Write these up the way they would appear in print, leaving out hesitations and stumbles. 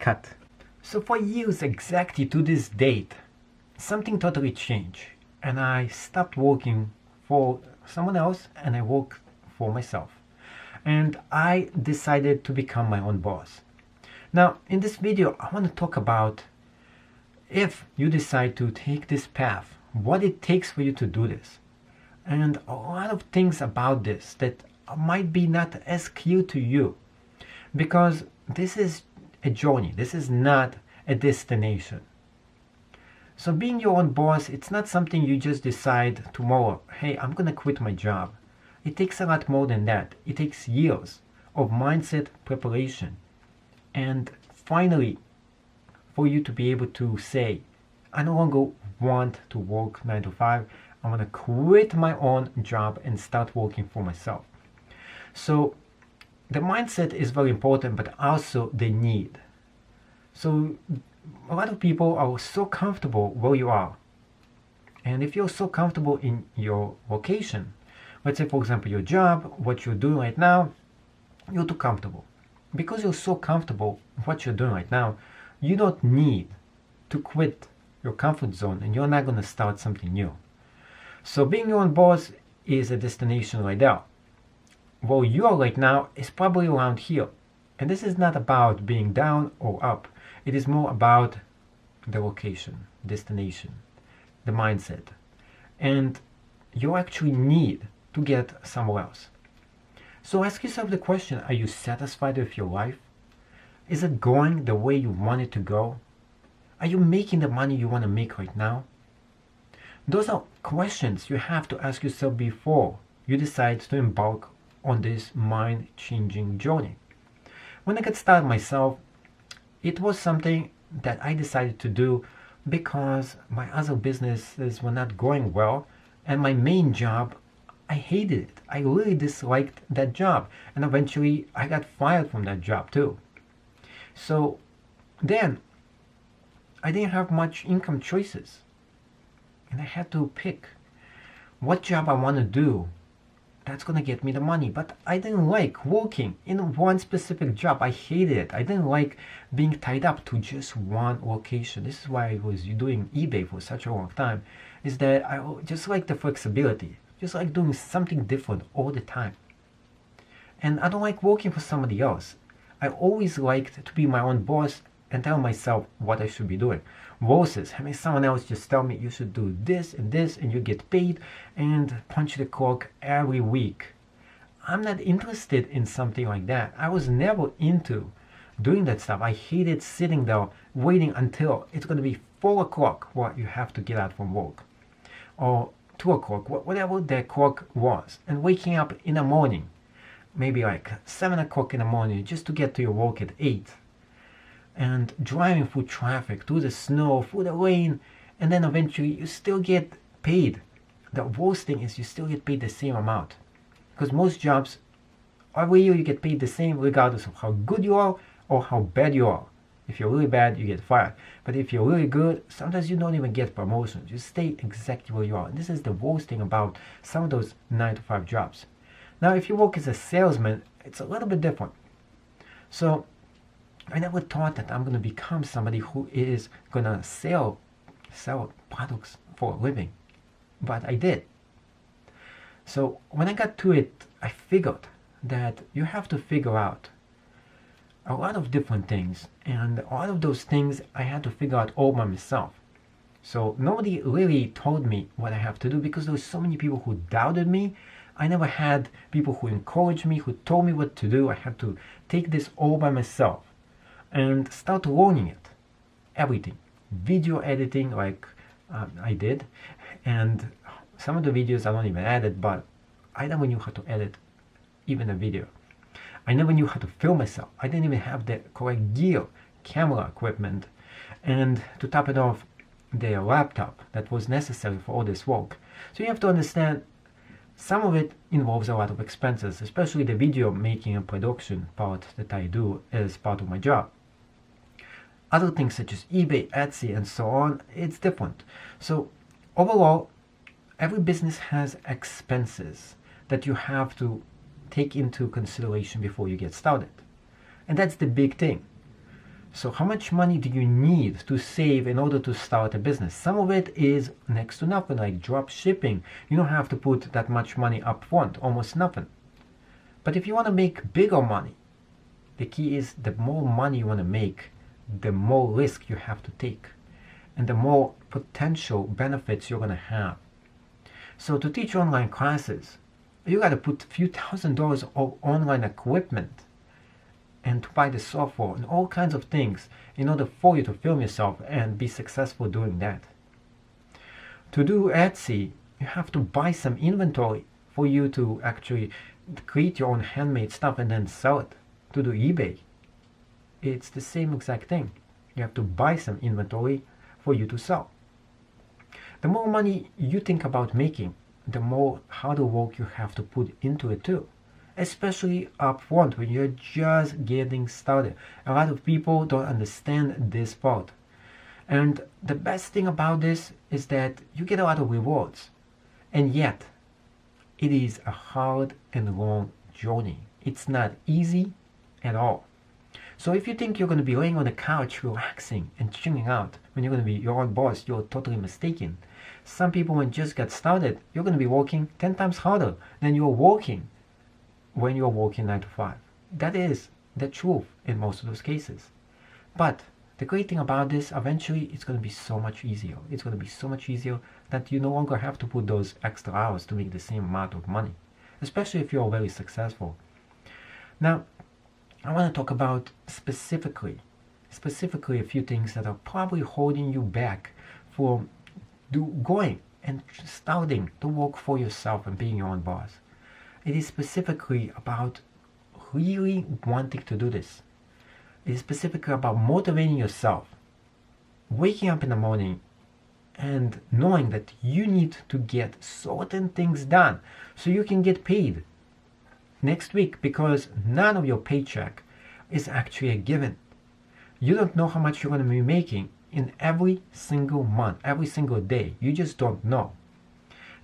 cut. So for years exactly to this date, something totally changed, and I stopped working for someone else and I worked for myself. And I decided to become my own boss. Now, in this video, I want to talk about if you decide to take this path, what it takes for you to do this. And a lot of things about this that might be not as clear to you, because this is a journey, this is not a destination. So being your own boss, it's not something you just decide tomorrow, hey, I'm gonna quit my job. It takes a lot more than that. It takes years of mindset preparation. And finally, for you to be able to say, I no longer want to work 9 to 5. I want to quit my own job and start working for myself. So the mindset is very important, but also the need. So a lot of people are so comfortable where you are. And if you're so comfortable in your vocation, let's say for example your job, what you're doing right now, you're too comfortable. Because you're so comfortable what you're doing right now, you don't need to quit your comfort zone and you're not going to start something new. So being your own boss is a destination right there. Where you are right now is probably around here. And this is not about being down or up. It is more about the location, destination, the mindset. And you actually need to get somewhere else. So ask yourself the question, are you satisfied with your life? Is it going the way you want it to go? Are you making the money you want to make right now? Those are questions you have to ask yourself before you decide to embark on this mind-changing journey. When I got started myself, it was something that I decided to do because my other businesses were not going well, and my main job, I hated it. I really disliked that job, and eventually I got fired from that job too. So then I didn't have much income choices, and I had to pick what job I want to do that's going to get me the money. But I didn't like working in one specific job. I hated it. I didn't like being tied up to just one location. This is why I was doing eBay for such a long time, is that I just like the flexibility, just like doing something different all the time. And I don't like working for somebody else. I always liked to be my own boss and tell myself what I should be doing, versus having someone else just tell me you should do this and you get paid and punch the clock every week. I'm not interested in something like that. I was never into doing that stuff. I hated sitting there waiting until it's going to be 4 o'clock what you have to get out from work, or 2 o'clock, whatever the clock was, and waking up in the morning, maybe like 7 o'clock in the morning just to get to your work at 8, and driving through traffic, through the snow, through the rain, and then eventually you still get paid. The worst thing is you still get paid the same amount, because most jobs, every year you get paid the same regardless of how good you are or how bad you are. If you're really bad, you get fired. But if you're really good, sometimes you don't even get promotions. You stay exactly where you are. And this is the worst thing about some of those 9 to 5 jobs. Now, if you work as a salesman, it's a little bit different. So I never thought that I'm going to become somebody who is going to sell products for a living. But I did. So when I got to it, I figured that you have to figure out a lot of different things, and all of those things I had to figure out all by myself. So nobody really told me what I have to do, because there were so many people who doubted me. I never had people who encouraged me, who told me what to do. I had to take this all by myself and start learning it. Everything. Video editing, like I did, and some of the videos I don't even edit, but I never knew how to edit even a video. I never knew how to film myself. I didn't even have the correct gear, camera equipment, and to top it off, the laptop that was necessary for all this work. So you have to understand, some of it involves a lot of expenses, especially the video making and production part that I do as part of my job. Other things such as eBay, Etsy, and so on, it's different. So overall, every business has expenses that you have to take into consideration before you get started. And that's the big thing. So how much money do you need to save in order to start a business? Some of it is next to nothing, like drop shipping. You don't have to put that much money up front, almost nothing. But if you want to make bigger money, the key is the more money you want to make, the more risk you have to take, and the more potential benefits you're going to have. So to teach online classes, you got to put a few $1,000s of online equipment and to buy the software and all kinds of things in order for you to film yourself and be successful doing that. To do Etsy, you have to buy some inventory for you to actually create your own handmade stuff and then sell it. To do eBay, it's the same exact thing. You have to buy some inventory for you to sell. The more money you think about making, the more harder work you have to put into it too. Especially up front when you're just getting started. A lot of people don't understand this part. And the best thing about this is that you get a lot of rewards. And yet, it is a hard and long journey. It's not easy at all. So if you think you're going to be laying on the couch relaxing and chilling out when you're going to be your own boss, you're totally mistaken. Some people when just get started, you're going to be working 10 times harder than you're working when you're working 9 to 5. That is the truth in most of those cases. But the great thing about this, eventually it's going to be so much easier. It's going to be so much easier that you no longer have to put those extra hours to make the same amount of money, especially if you're very successful. Now, I want to talk about specifically a few things that are probably holding you back from going and starting to work for yourself and being your own boss. It is specifically about really wanting to do this. It is specifically about motivating yourself, waking up in the morning and knowing that you need to get certain things done so you can get paid next week, because none of your paycheck is actually a given. You don't know how much you're going to be making in every single month, every single day. You just don't know.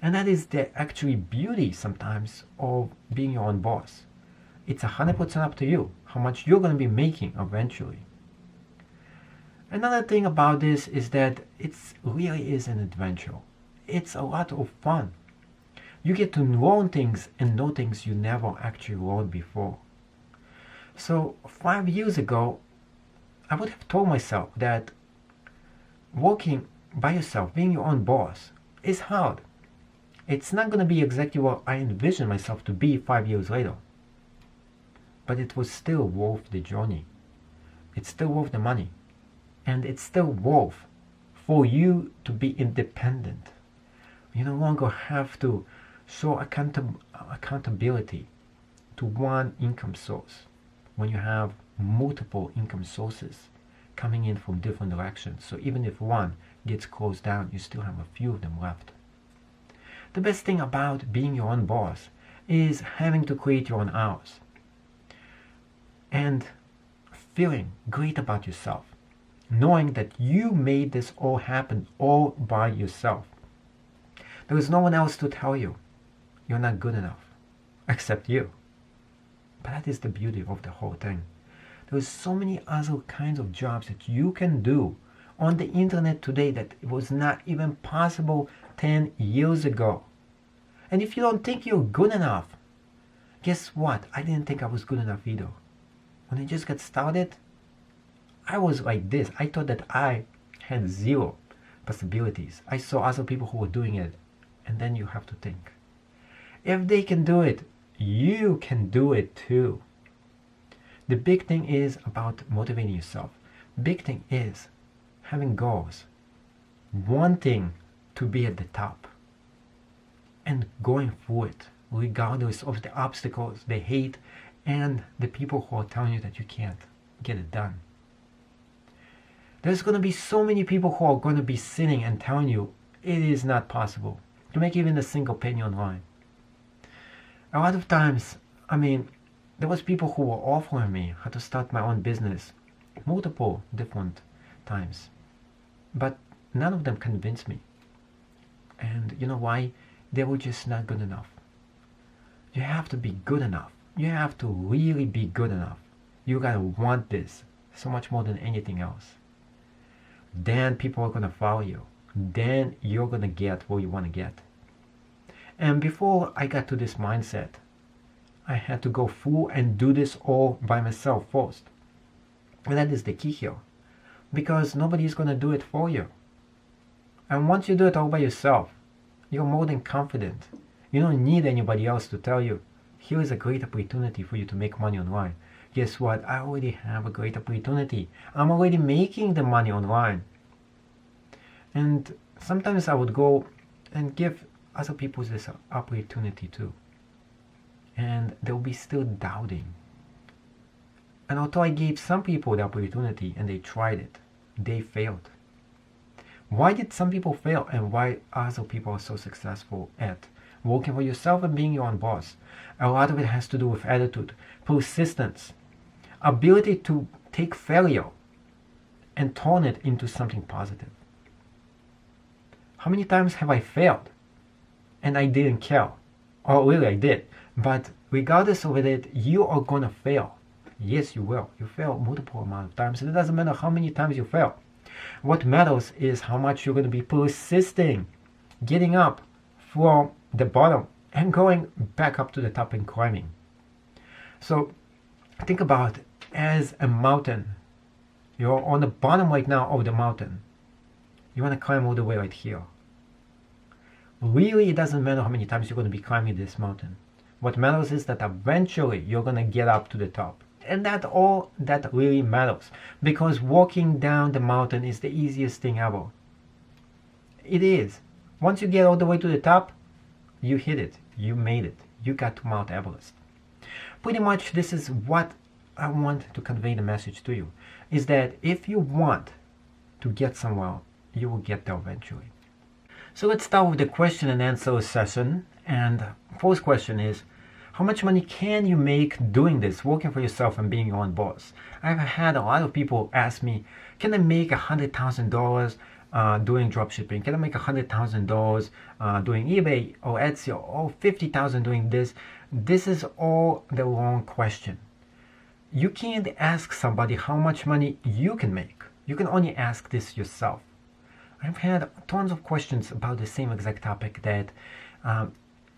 And that is the actually beauty sometimes of being your own boss. It's 100% up to you how much you're going to be making eventually. Another thing about this is that it really is an adventure. It's a lot of fun. You get to learn things and know things you never actually learned before. So 5 years ago, I would have told myself that working by yourself, being your own boss, is hard. It's not going to be exactly what I envisioned myself to be 5 years later. But it was still worth the journey. It's still worth the money. And it's still worth for you to be independent. You no longer have to show accountability to one income source when you have multiple income sources coming in from different directions. So even if one gets closed down, you still have a few of them left. The best thing about being your own boss is having to create your own hours and feeling great about yourself, knowing that you made this all happen all by yourself. There is no one else to tell you you're not good enough except you. But that is the beauty of the whole thing. There is so many other kinds of jobs that you can do on the internet today that was not even possible 10 years ago. And if you don't think you're good enough, guess what? I didn't think I was good enough either. When I just got started, I was like this. I thought that I had zero possibilities. I saw other people who were doing it, and then you have to think, if they can do it, you can do it too. The big thing is about motivating yourself. Big thing is having goals, wanting to be at the top, and going through it regardless of the obstacles, the hate, and the people who are telling you that you can't get it done. There's going to be so many people who are going to be sitting and telling you it is not possible to make even a single penny online. A lot of times, there was people who were offering me how to start my own business multiple different times, but none of them convinced me. And you know why? They were just not good enough. You have to be good enough. You have to really be good enough. You gotta want this. so much more than anything else. Then people are going to follow you. Then you're going to get what you want to get. And before I got to this mindset, I had to go through and do this all by myself first. And that is the key here. Because nobody is going to do it for you. And once you do it all by yourself, you're more than confident. You don't need anybody else to tell you, here is a great opportunity for you to make money online. Guess what? I already have a great opportunity. I'm already making the money online. And sometimes I would go and give other people this opportunity too. And they'll be still doubting. And although I gave some people the opportunity and they tried it, they failed. Why did some people fail and why other people are so successful at working for yourself and being your own boss? A lot of it has to do with attitude, persistence, ability to take failure and turn it into something positive. How many times have I failed and I didn't care? Or really I did. But regardless of it, you are going to fail. Yes, you will. You fail multiple amount of times. It doesn't matter how many times you fail. What matters is how much you're going to be persisting, getting up from the bottom and going back up to the top and climbing. So think about it as a mountain. You're on the bottom right now of the mountain. You want to climb all the way right here. Really, it doesn't matter how many times you're going to be climbing this mountain. What matters is that eventually you're going to get up to the top. And that's all that really matters. Because walking down the mountain is the easiest thing ever. It is. Once you get all the way to the top, you hit it. You made it. You got to Mount Everest. Pretty much this is what I want to convey the message to you. Is that if you want to get somewhere, you will get there eventually. So let's start with the question and answer session. And first question is, how much money can you make doing this, working for yourself and being your own boss? I've had a lot of people ask me, can I make $100,000 doing dropshipping? Can I make $100,000 doing eBay or Etsy or $50,000 doing this? This is all the wrong question. You can't ask somebody how much money you can make. You can only ask this yourself. I've had tons of questions about the same exact topic that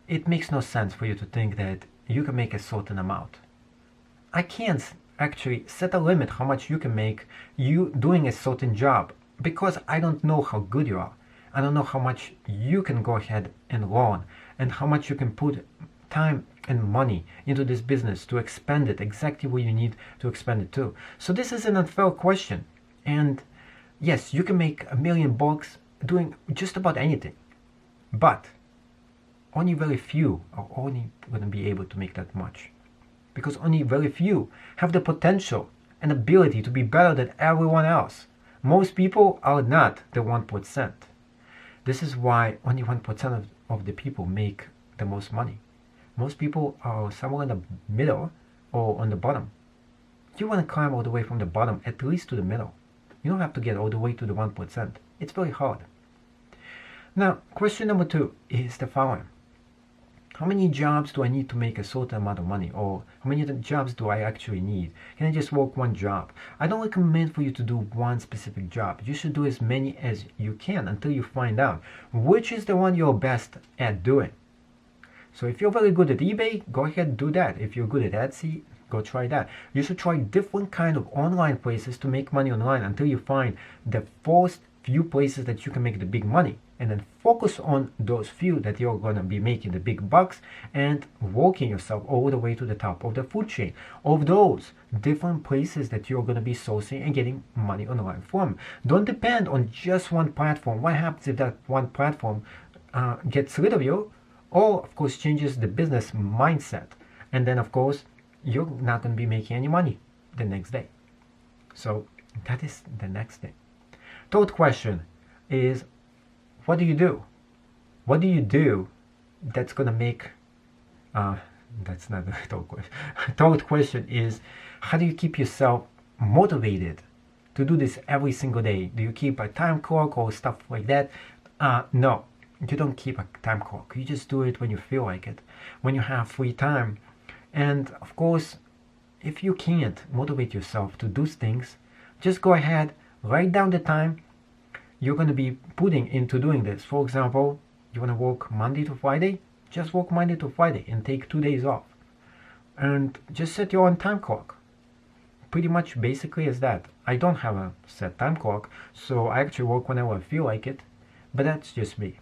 it makes no sense for you to think that you can make a certain amount. I can't actually set a limit how much you can make you doing a certain job because I don't know how good you are. I don't know how much you can go ahead and learn and how much you can put time and money into this business to expand it exactly where you need to expand it to. So this is an unfair question. And yes, you can make $1 million doing just about anything. But only very few are only going to be able to make that much. Because only very few have the potential and ability to be better than everyone else. Most people are not the 1%. This is why only 1% of the people make the most money. Most people are somewhere in the middle or on the bottom. You want to climb all the way from the bottom at least to the middle. You don't have to get all the way to the 1%. It's very hard. Now, question number 2 is the following. How many jobs do I need to make a certain amount of money? Or how many jobs do I actually need? Can I just work one job? I don't recommend for you to do one specific job. You should do as many as you can until you find out which is the one you're best at doing. So if you're very good at eBay, go ahead and do that. If you're good at Etsy, go try that. You should try different kind of online places to make money online until you find the first few places that you can make the big money. And then focus on those few that you're going to be making the big bucks and working yourself all the way to the top of the food chain of those different places that you're going to be sourcing and getting money online from. Don't depend on just one platform. What happens if that one platform gets rid of you? Or, of course, changes the business mindset. And then, of course, you're not going to be making any money the next day. So that is the next thing. Third question is, what do you do? What do you do that's going to make... that's not the third question. Third question is, how do you keep yourself motivated to do this every single day? Do you keep a time clock or stuff like that? No, you don't keep a time clock. You just do it when you feel like it, when you have free time. And of course, if you can't motivate yourself to do things, Just go ahead, write down the time you're going to be putting into doing this. For example, you want to work Monday to Friday? Just work Monday to Friday and take 2 days off. And just set your own time clock. Pretty much basically is that. I don't have a set time clock, so I actually work whenever I feel like it, but that's just me.